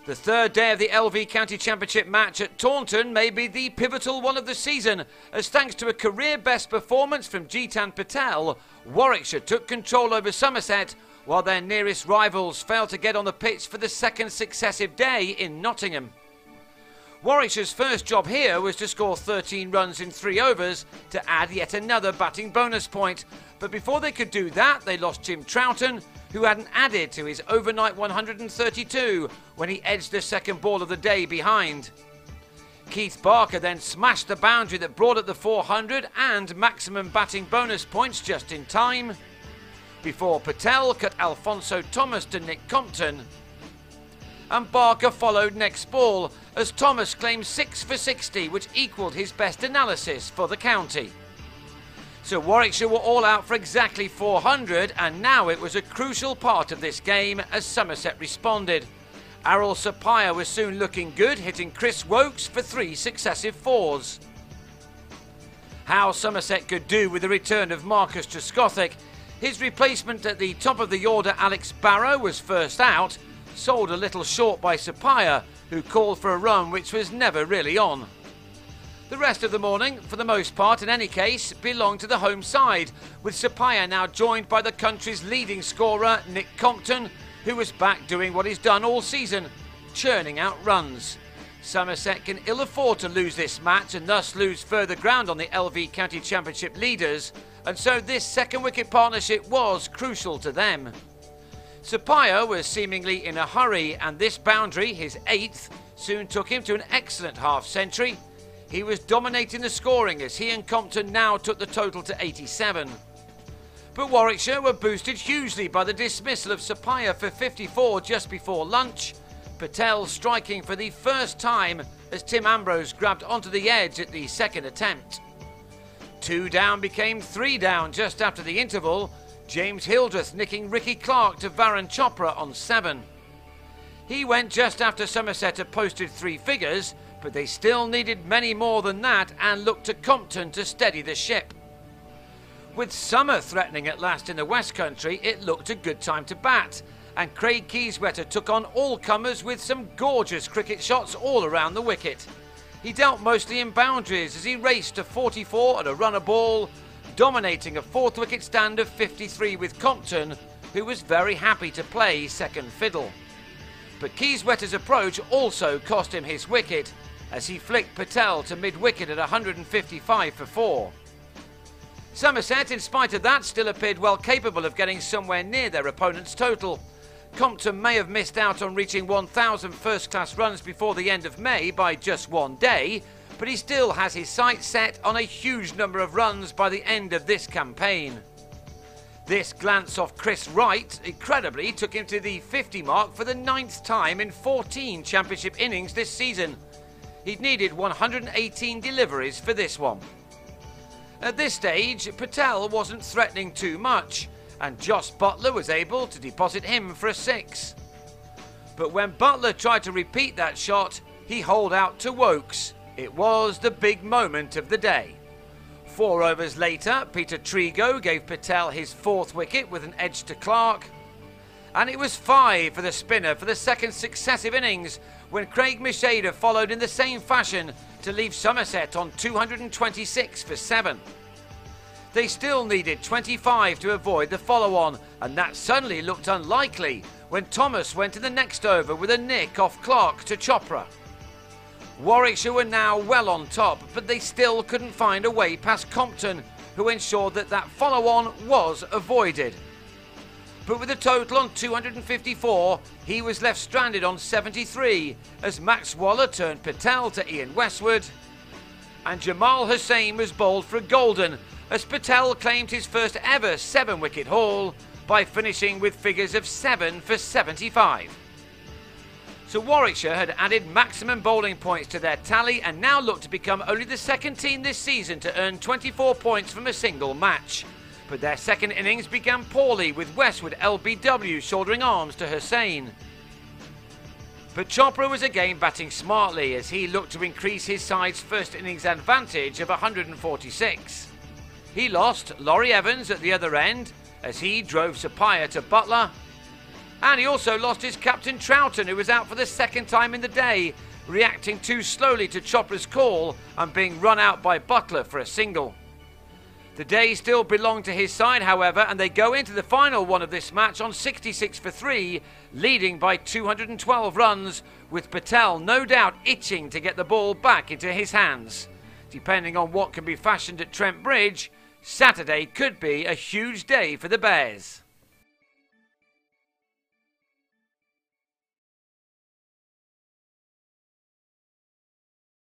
The third day of the LV County Championship match at Taunton may be the pivotal one of the season, as thanks to a career-best performance from Jitan Patel, Warwickshire took control over Somerset, while their nearest rivals failed to get on the pitch for the second successive day in Nottingham. Warwickshire's first job here was to score 13 runs in 3 overs to add yet another batting bonus point, but before they could do that, they lost Jim Taunton, who hadn't added to his overnight 132 when he edged the second ball of the day behind. Keith Barker then smashed the boundary that brought up the 400 and maximum batting bonus points just in time, before Patel cut Alfonso Thomas to Nick Compton. And Barker followed next ball as Thomas claimed 6 for 60, which equalled his best analysis for the county. So Warwickshire were all out for exactly 400, and now it was a crucial part of this game as Somerset responded. Arul Sapaya was soon looking good, hitting Chris Wokes for 3 successive 4s. How Somerset could do with the return of Marcus Trescothick. His replacement at the top of the order, Alex Barrow, was first out, sold a little short by Sapaya, who called for a run which was never really on. The rest of the morning, for the most part in any case, belonged to the home side, with Sapaya now joined by the country's leading scorer, Nick Compton, who was back doing what he's done all season, churning out runs. Somerset can ill afford to lose this match and thus lose further ground on the LV County Championship leaders, and so this second wicket partnership was crucial to them. Sapaya was seemingly in a hurry, and this boundary, his 8th, soon took him to an excellent half-century. He was dominating the scoring as he and Compton now took the total to 87. But Warwickshire were boosted hugely by the dismissal of Sapaya for 54 just before lunch, Patel striking for the first time as Tim Ambrose grabbed onto the edge at the second attempt. 2 down became 3 down just after the interval, James Hildreth nicking Ricky Clark to Varun Chopra on 7. He went just after Somerset had posted 3 figures, but they still needed many more than that and looked to Compton to steady the ship. With summer threatening at last in the West Country, it looked a good time to bat, and Craig Keyswetter took on all comers with some gorgeous cricket shots all around the wicket. He dealt mostly in boundaries as he raced to 44 at a run a ball, dominating a 4th wicket stand of 53 with Compton, who was very happy to play second fiddle. But Keyswetter's approach also cost him his wicket, as he flicked Patel to mid-wicket at 155 for 4. Somerset, in spite of that, still appeared well capable of getting somewhere near their opponent's total. Compton may have missed out on reaching 1,000 first-class runs before the end of May by just 1 day, but he still has his sights set on a huge number of runs by the end of this campaign. This glance off Chris Wright incredibly took him to the 50 mark for the 9th time in 14 championship innings this season. He'd needed 118 deliveries for this one. At this stage, Patel wasn't threatening too much, and Joss Butler was able to deposit him for a 6. But when Butler tried to repeat that shot, he holed out to Wokes. It was the big moment of the day. 4 overs later, Peter Trigo gave Patel his 4th wicket with an edge to Clark. And it was 5 for the spinner for the second successive innings when Craig Macheda followed in the same fashion to leave Somerset on 226 for 7. They still needed 25 to avoid the follow-on, and that suddenly looked unlikely when Thomas went in the next over with a nick off Clark to Chopra. Warwickshire were now well on top, but they still couldn't find a way past Compton, who ensured that follow-on was avoided. But with a total on 254, he was left stranded on 73 as Max Waller turned Patel to Ian Westwood, and Jamal Hussain was bowled for a golden as Patel claimed his first ever 7-wicket haul by finishing with figures of 7 for 75. So Warwickshire had added maximum bowling points to their tally and now looked to become only the second team this season to earn 24 points from a single match. But their second innings began poorly, with Westwood LBW shouldering arms to Hussain. But Chopra was again batting smartly as he looked to increase his side's first innings advantage of 146. He lost Laurie Evans at the other end as he drove Sapaya to Butler, And he also lost his captain Taunton, who was out for the second time in the day, reacting too slowly to Chopra's call and being run out by Butler for a single. The day still belonged to his side, however, and they go into the final one of this match on 66 for 3, leading by 212 runs, with Patel no doubt itching to get the ball back into his hands. Depending on what can be fashioned at Trent Bridge, Saturday could be a huge day for the Bears.